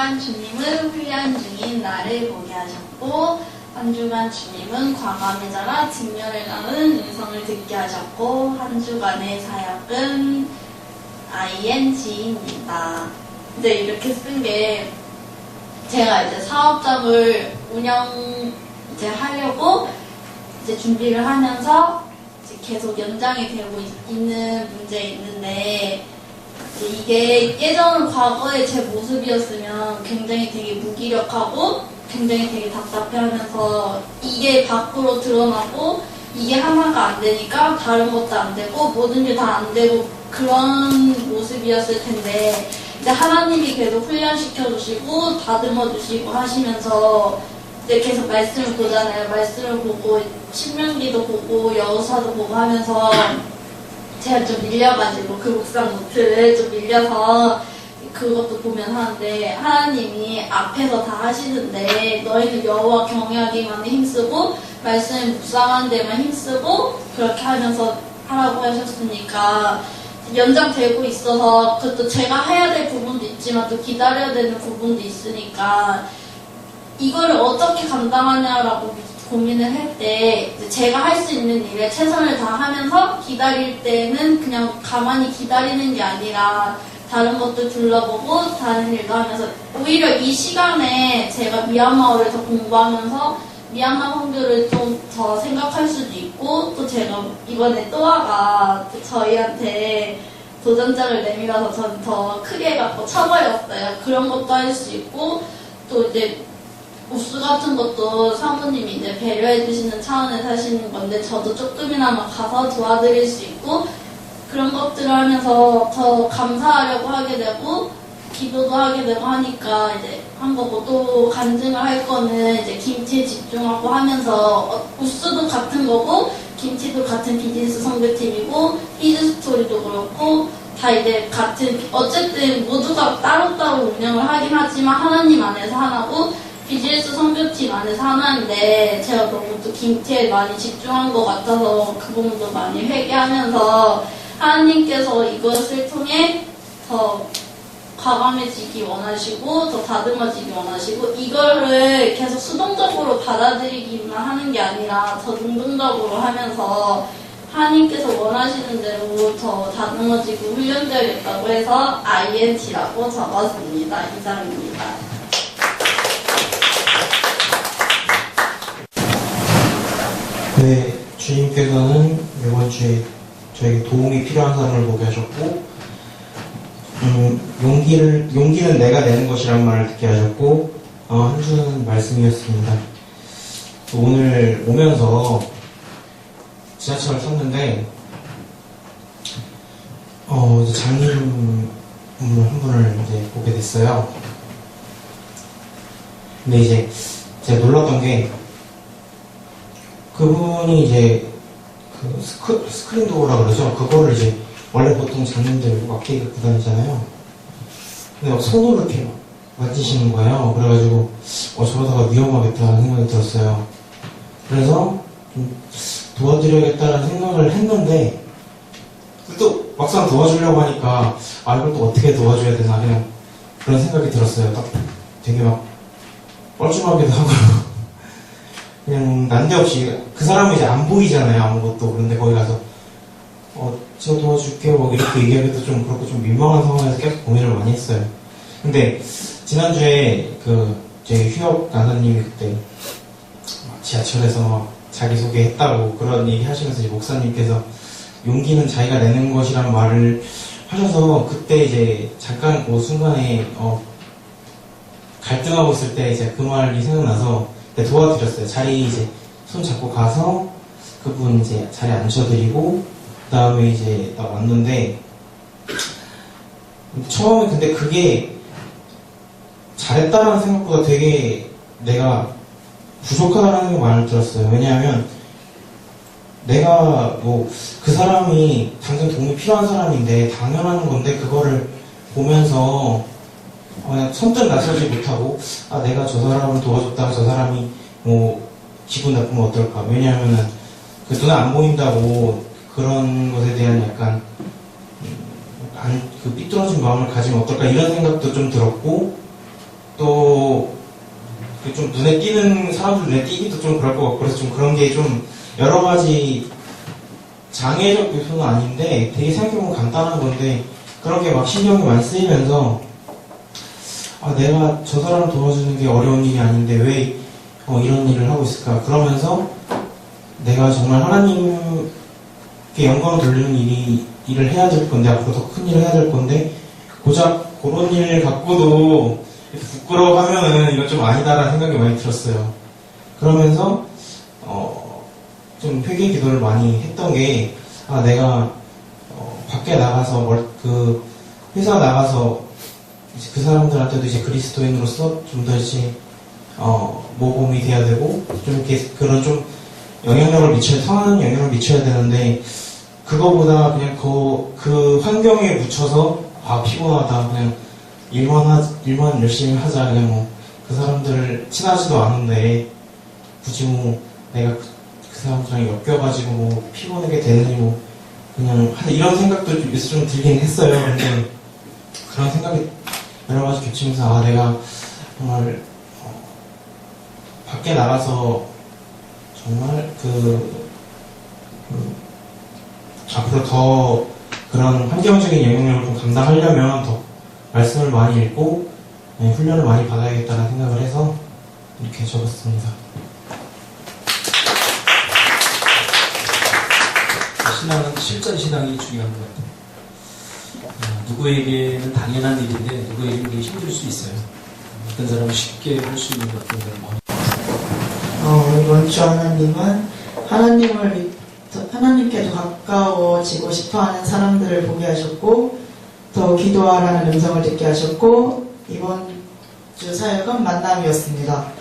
주간 주님은 훈련 중인 나를 보게 하셨고, 한 주간 주님은 과감히 자라 직면을 가는 음성을 듣게 하셨고, 한 주간의 사역은 ING입니다. 이제 이렇게 쓴 게 제가 이제 사업장을 이제 하려고 이제 준비를 하면서 이제 계속 연장이 되고 있는 문제 있는데, 이게 예전 과거의 제 모습이었으면 굉장히 되게 무기력하고 굉장히 되게 답답해하면서 이게 밖으로 드러나고 이게 하나가 안 되니까 다른 것도 안 되고 모든 게 다 안 되고 그런 모습이었을 텐데, 이제 하나님이 계속 훈련시켜 주시고 다듬어 주시고 하시면서 이제 계속 말씀을 보잖아요. 말씀을 보고 신명기도 보고 여호수아도 보고 하면서 제가 좀 밀려가지고 그 묵상 노트를 좀 밀려서 그것도 보면 하는데, 하나님이 앞에서 다 하시는데 너희는 여호와 경외하기만 힘쓰고 말씀을 묵상하는 데만 힘쓰고 그렇게 하면서 하라고 하셨으니까 연장되고 있어서, 그것도 제가 해야 될 부분도 있지만 또 기다려야 되는 부분도 있으니까 이거를 어떻게 감당하냐라고 고민을 할 때, 제가 할 수 있는 일에 최선을 다하면서 기다릴 때는 그냥 가만히 기다리는 게 아니라 다른 것도 둘러보고 다른 일도 하면서, 오히려 이 시간에 제가 미얀마어를 더 공부하면서 미얀마 선교를 좀 더 생각할 수도 있고, 또 제가 이번에 또아가 저희한테 도전장을 내밀어서 전 더 크게 갖고 쳐버렸어요. 그런 것도 할 수 있고, 또 이제 우수 같은 것도 사모님이 이제 배려해 주시는 차원에서 하시는 건데 저도 조금이나마 가서 도와드릴 수 있고, 그런 것들을 하면서 더 감사하려고 하게 되고 기도도 하게 되고 하니까 이제 한 거고, 또 간증을 할 거는 이제 김치에 집중하고 하면서 우수도 같은 거고 김치도 같은 비즈니스 선교팀이고 히즈스토리도 그렇고 다 이제 같은, 어쨌든 모두가 따로따로 운영을 하긴 하지만 하나님 안에서 하나고 비즈니스 선교팀 안에서 하나인데, 제가 너무 또 김치에 많이 집중한 것 같아서 그 부분도 많이 회개하면서 하나님께서 이것을 통해 더 과감해지기 원하시고 더 다듬어지기 원하시고, 이거를 계속 수동적으로 받아들이기만 하는 게 아니라 더 능동적으로 하면서 하나님께서 원하시는 대로 더 다듬어지고 훈련되겠다고 해서 INT라고 적었습니다. 이상입니다. 네, 주님께서는 이번 주에 저에게 도움이 필요한 사람을 보게 하셨고, 용기는 내가 내는 것이란 말을 듣게 하셨고, 한 주는 말씀이었습니다. 오늘 오면서 지하철을 탔는데, 장님 한 분을 이제 보게 됐어요. 근데 이제 제가 놀랐던 게, 그분이 이제 그 스크린 도어라 그러죠. 그거를 이제 원래 보통 장님들 막대 입고 다니잖아요. 근데 막 손으로 이렇게 막 만지시는 거예요. 그래가지고 저러다가 위험하겠다는 생각이 들었어요. 그래서 좀 도와드려야겠다는 생각을 했는데, 또 막상 도와주려고 하니까 이걸 또 어떻게 도와줘야 되나, 그냥 그런 생각이 들었어요. 딱 되게 막 뻘쭘하기도 하고 그냥 난데없이, 그 사람은 이제 안 보이잖아요, 아무것도. 그런데 거기 가서 제가 도와줄게요 뭐 이렇게 얘기하기도 좀 그렇고 좀 민망한 상황에서 계속 고민을 많이 했어요. 근데 지난주에 제 휴업 간사님이 그때 지하철에서 자기소개 했다고 그런 얘기 하시면서 이제 목사님께서 용기는 자기가 내는 것이란 말을 하셔서, 그때 이제 잠깐 그 순간에 갈등하고 있을 때 이제 그 말이 생각나서 도와드렸어요. 자리 이제 손 잡고 가서 그분 이제 자리에 앉혀드리고, 그 다음에 이제 딱 왔는데, 처음에 근데 그게 잘했다라는 생각보다 되게 내가 부족하다는 생각이 많이 들었어요. 왜냐하면 내가 그 사람이 당장 도움이 필요한 사람인데 당연한 건데, 그거를 보면서 그냥 선뜻 나서지 못하고, 내가 저 사람을 도와줬다가 저 사람이 기분 나쁘면 어떨까. 왜냐하면은 그 눈에 안 보인다고 그런 것에 대한 약간 삐뚤어진 마음을 가지면 어떨까, 이런 생각도 좀 들었고, 또 좀 눈에 띄는 사람들 눈에 띄기도 좀 그럴 것 같고 그래서 좀 그런 게 좀 여러 가지 장애적 요소는 아닌데 되게 생각해보면 간단한 건데 그런 게 막 신경이 많이 쓰이면서 아 내가 저 사람 도와주는 게 어려운 일이 아닌데 왜 이런 일을 하고 있을까 그러면서 내가 정말 하나님께 영광을 돌리는 일을 해야 될 건데 앞으로 더 큰 일을 해야 될 건데 고작 그런 일 갖고도 부끄러워하면은 이건 좀 아니다라는 생각이 많이 들었어요. 그러면서 좀 회개 기도를 많이 했던 게 아 내가 밖에 나가서 그 회사 나가서 이제 그 사람들한테도 이제 그리스도인으로서 좀 더 이제 모범이 돼야 되고 좀 이렇게 그런 좀 상한 영향을 미쳐야 되는데 그거보다 그냥 그 환경에 묻혀서 아 피곤하다 그냥 일만 열심히 하자 그냥 뭐 그 사람들 친하지도 않은데 굳이 뭐 내가 그 사람들랑 엮여가지고 뭐 피곤하게 되느니 뭐 그냥 이런 생각도 좀 들긴 했어요. 근데 그런 생각이 여러 가지 겹치면서 아 내가 정말 밖에 나가서 정말 앞으로 더 그런 환경적인 영향력을 좀 감당하려면 더 말씀을 많이 읽고 훈련을 많이 받아야겠다는 생각을 해서 이렇게 적었습니다. 신앙은 실전 신앙이 중요한 것 같아요. 누구에게는 당연한 일인데 누구에게는 그게 힘들 수 있어요. 어떤 사람은 쉽게 할 수 있는 것 같은 사람은 이번 주 하나님은 하나님께 더 가까워지고 싶어하는 사람들을 보게 하셨고 더 기도하라는 음성을 듣게 하셨고 이번 주 사역은 만남이었습니다.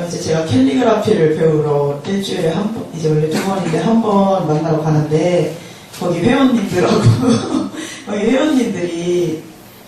이제 제가 캘리그라피를 배우러 일주일에 한 번, 이제 원래 2번인데 한 번 만나러 가는데 거기 회원님들하고 거기 회원님들이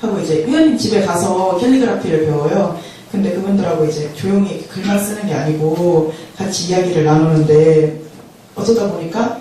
하고 이제 회원님 집에 가서 캘리그라피를 배워요. 근데 그분들하고 이제 조용히 글만 쓰는 게 아니고 같이 이야기를 나누는데 어쩌다 보니까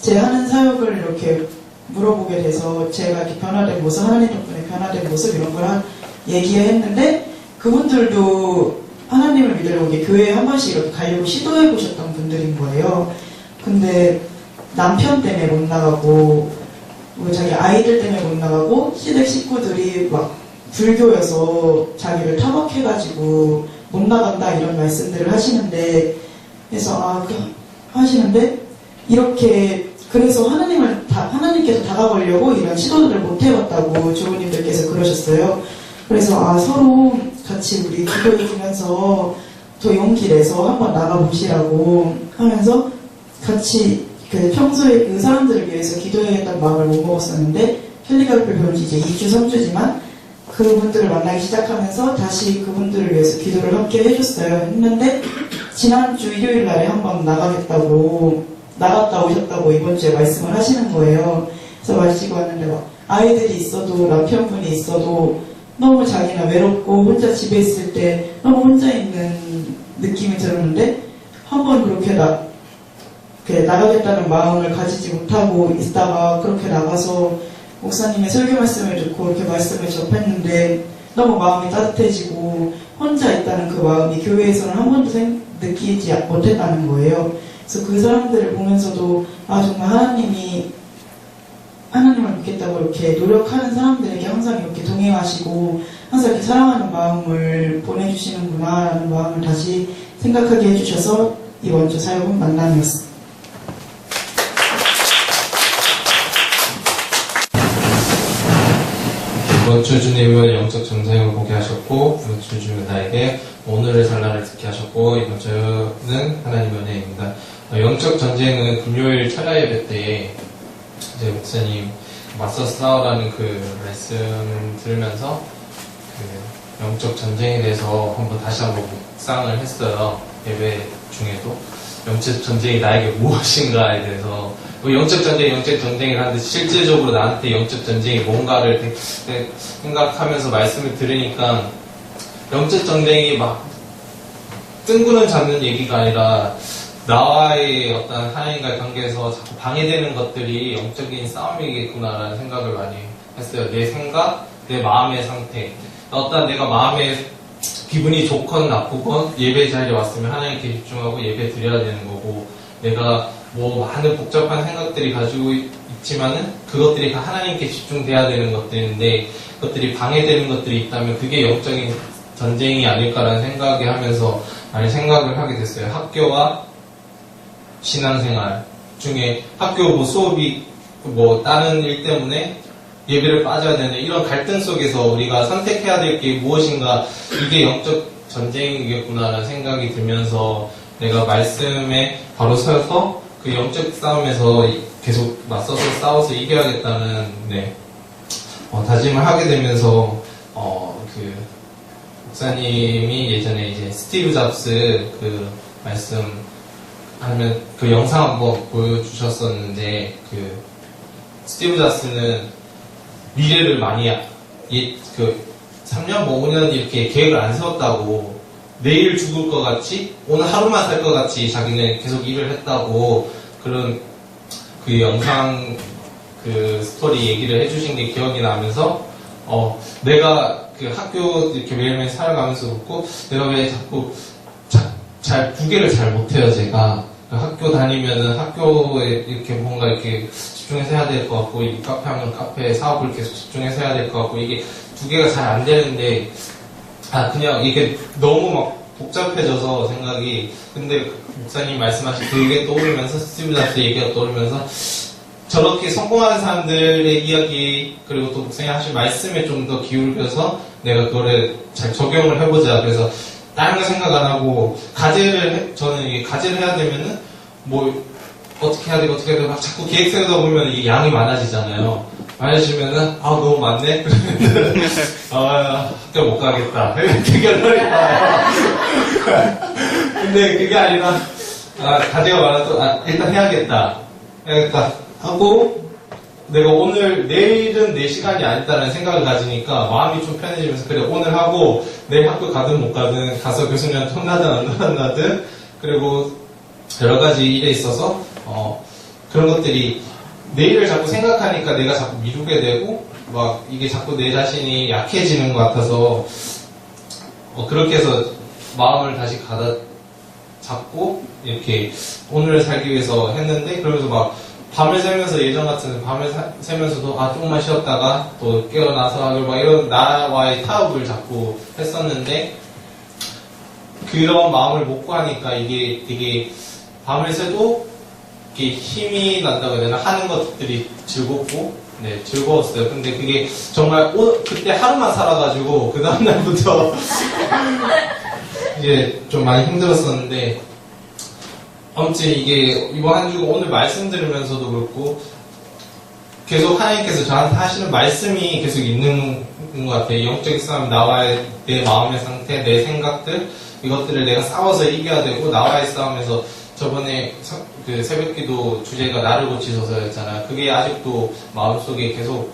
제 하는 사역을 이렇게 물어보게 돼서 제가 이렇게 변화된 모습, 하나님 덕분에 변화된 모습 이런 걸 얘기했는데 그분들도 하나님을 믿으려고 교회에 한 번씩 이렇게 가려고 시도해 보셨던 분들인 거예요. 근데 남편 때문에 못 나가고 자기 아이들 때문에 못 나가고 시댁 식구들이 막 불교여서 자기를 타박해가지고 못 나간다 이런 말씀들을 하시는데 그래서 하시는데 이렇게 그래서 하나님께서 다가가려고 이런 시도들을 못 해봤다고 주부님들께서 그러셨어요. 그래서 서로 같이 우리 기도해 주면서 더 용기 내서 한번 나가보시라고 하면서 같이 평소에 그 사람들을 위해서 기도해야겠다는 마음을 못 먹었었는데 캘리그라피를 배운 지 이제 2주, 3주지만 그분들을 만나기 시작하면서 다시 그분들을 위해서 기도를 함께 해줬어요. 했는데 지난주 일요일 날에 한번 나갔다 오셨다고 이번 주에 말씀을 하시는 거예요. 그래서 마시고 왔는데 막 아이들이 있어도 남편분이 있어도 너무 자기는 외롭고 혼자 집에 있을 때 너무 혼자 있는 느낌이 들었는데 한번 그렇게 나가겠다는 마음을 가지지 못하고 있다가 그렇게 나가서 목사님의 설교 말씀을 듣고 이렇게 말씀을 접했는데 너무 마음이 따뜻해지고 혼자 있다는 그 마음이 교회에서는 한 번도 느끼지 못했다는 거예요. 그래서 그 사람들을 보면서도 정말 하나님을 믿겠다고 이렇게 노력하는 사람들에게 항상 이렇게 동행하시고 항상 이렇게 사랑하는 마음을 보내주시는구나 라는 마음을 다시 생각하게 해주셔서 이번 주 사역은 만남이었습니다. 이번 주 주님은 영적 전쟁을 보게 하셨고 이번 주 주님은 나에게 오늘의 산란을 듣게 하셨고 이번 주는 하나님의 은혜입니다. 영적 전쟁은 금요일 철야 예배 때 이제 목사님 맞서 싸우라는 그 말씀 들으면서 그 영적 전쟁에 대해서 다시 한번 묵상을 했어요. 예배 중에도 영적 전쟁이 나에게 무엇인가에 대해서 영적 전쟁을 하는데 실질적으로 나한테 영적 전쟁이 뭔가를 생각하면서 말씀을 들으니까 영적 전쟁이 막 뜬구름 잡는 얘기가 아니라 나와의 어떤 하나님과의 관계에서 자꾸 방해되는 것들이 영적인 싸움이겠구나라는 생각을 많이 했어요. 내 생각, 내 마음의 상태. 어떤 내가 마음에 기분이 좋건 나쁘건 예배 자리에 왔으면 하나님께 집중하고 예배 드려야 되는 거고, 내가 뭐 많은 복잡한 생각들이 가지고 있지만은 그것들이 다 하나님께 집중돼야 되는 것들인데, 그것들이 방해되는 것들이 있다면 그게 영적인 전쟁이 아닐까라는 생각을 하면서 많이 생각을 하게 됐어요. 학교와 신앙생활 중에 학교 뭐 수업이 뭐 다른 일 때문에 예배를 빠져야 되는 이런 갈등 속에서 우리가 선택해야 될 게 무엇인가, 이게 영적 전쟁이겠구나라는 생각이 들면서 내가 말씀에 바로 서서 그 영적 싸움에서 계속 맞서서 싸워서 이겨야겠다는 다짐을 하게 되면서 그 목사님이 예전에 이제 스티브 잡스 그 말씀하면 그 영상 한번 보여주셨었는데, 그 스티브 잡스는 미래를 많이 3년 뭐 5년 이렇게 계획을 안 세웠다고, 내일 죽을 것 같이 오늘 하루만 살 것 같이 자기는 계속 일을 했다고, 그런 그 영상 그 스토리 얘기를 해주신 게 기억이 나면서 내가 그 학교 이렇게 매일매일 살아가면서 그렇고, 내가 왜 자꾸 두 개를 잘 못해요. 제가 학교 다니면은 학교에 이렇게 뭔가 이렇게 집중해서 해야 될 것 같고, 이 카페 하면 카페 사업을 계속 집중해서 해야 될 것 같고, 이게 두 개가 잘 안 되는데, 그냥 이게 너무 막 복잡해져서 생각이. 근데 목사님 말씀하신 그 얘기가 떠오르면서, 스티브 잡스 얘기가 떠오르면서, 저렇게 성공하는 사람들의 이야기, 그리고 또 목사님 하신 말씀에 좀 더 기울여서 내가 그거를 잘 적용을 해보자. 그래서 다른 거 생각 안 하고, 저는 이게 가제를 해야 되면은 뭐 어떻게 해야 되고 막 자꾸 계획 세우다 보면 이게 양이 많아지잖아요. 많아지면은 너무 많네? 그러면 학교 못 가겠다. 그 결론이 나요. 근데 그게 아니라 가제가 많아서 일단 해야겠다 하고, 내가 내일은 내 시간이 아니다라는 생각을 가지니까 마음이 좀 편해지면서, 그래 오늘 하고 내일 학교 가든 못 가든, 가서 교수님한테 혼나든 안 혼나든, 그리고 여러 가지 일에 있어서 그런 것들이 내일을 자꾸 생각하니까 내가 자꾸 미루게 되고, 막 이게 자꾸 내 자신이 약해지는 것 같아서 그렇게 해서 마음을 다시 잡고 이렇게 오늘을 살기 위해서 했는데, 그러면서 막 밤을 새면서, 예전 같은 밤을 새면서도 조금만 쉬었다가 또 깨어나서 하고 막 이런 나와의 타협을 자꾸 했었는데, 그런 마음을 먹고 하니까 이게 되게 밤을 새도 이렇게 힘이 난다고 해야 되나, 하는 것들이 즐겁고, 즐거웠어요. 근데 그게 정말 그때 하루만 살아가지고 그 다음날부터 이제 좀 많이 힘들었었는데, 아무튼 이게 이번 한 주가 오늘 말씀 들으면서도 그렇고, 계속 하나님께서 저한테 하시는 말씀이 계속 있는 것 같아요. 영적인 싸움, 나와의 내 마음의 상태, 내 생각들, 이것들을 내가 싸워서 이겨야 되고, 나와의 싸움에서 저번에 그 새벽기도 주제가 나를 고치소서였잖아요. 그게 아직도 마음속에 계속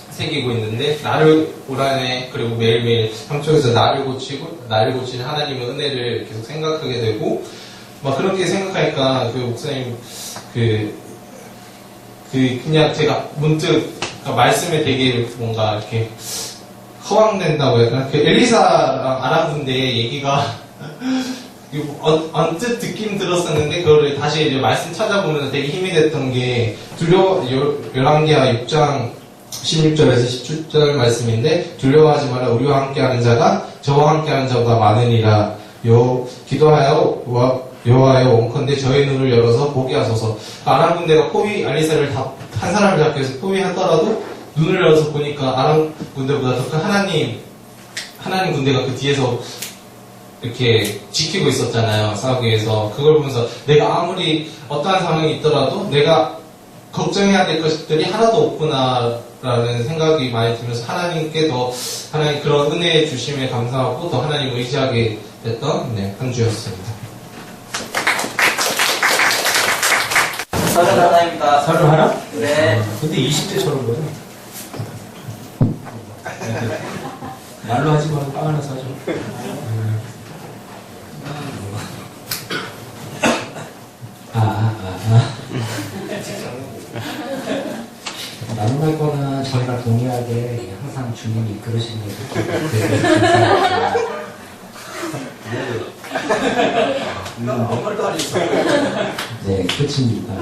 새기고 있는데, 나를 고라네, 그리고 매일매일 상처에서 나를 고치는 하나님의 은혜를 계속 생각하게 되고, 막 그렇게 생각하니까 그 목사님 그냥 제가 문득 말씀에 되게 뭔가 이렇게 허황된다고 해야 되나? 그 엘리사랑 아람 군대의 얘기가 언뜻 듣긴 들었었는데, 그거를 다시 이제 말씀 찾아보면 되게 힘이 됐던 게, 열왕기하 6장 16절에서 17절 말씀인데, 두려워하지 마라. 우리와 함께하는 자가 저와 함께하는 자보다 많으니라. 기도하여 여호와여 원컨대 저의 눈을 열어서 보게 하소서. 아람 군대가 알리사를 한 사람을 잡기 위해서 포위하더라도 눈을 열어서 보니까 아람 군대보다 더 큰 하나님 군대가 그 뒤에서 이렇게 지키고 있었잖아요. 싸우기 위해서. 그걸 보면서 내가 아무리 어떠한 상황이 있더라도 내가 걱정해야 될 것들이 하나도 없구나라는 생각이 많이 들면서, 하나님 그런 은혜 주심에 감사하고 더 하나님을 의지하게 됐던 한 주였습니다. 서른 하나입니다. 31? 네. 근데 20대처럼 거죠? 말로 하지 말고 빵 하나 사줘. 나눔할 거는 저희가 동일하게 항상 주님이 이끌으시는 게 되게 감사합니다. 아무 말도 안 했어. 네, 끝입니다.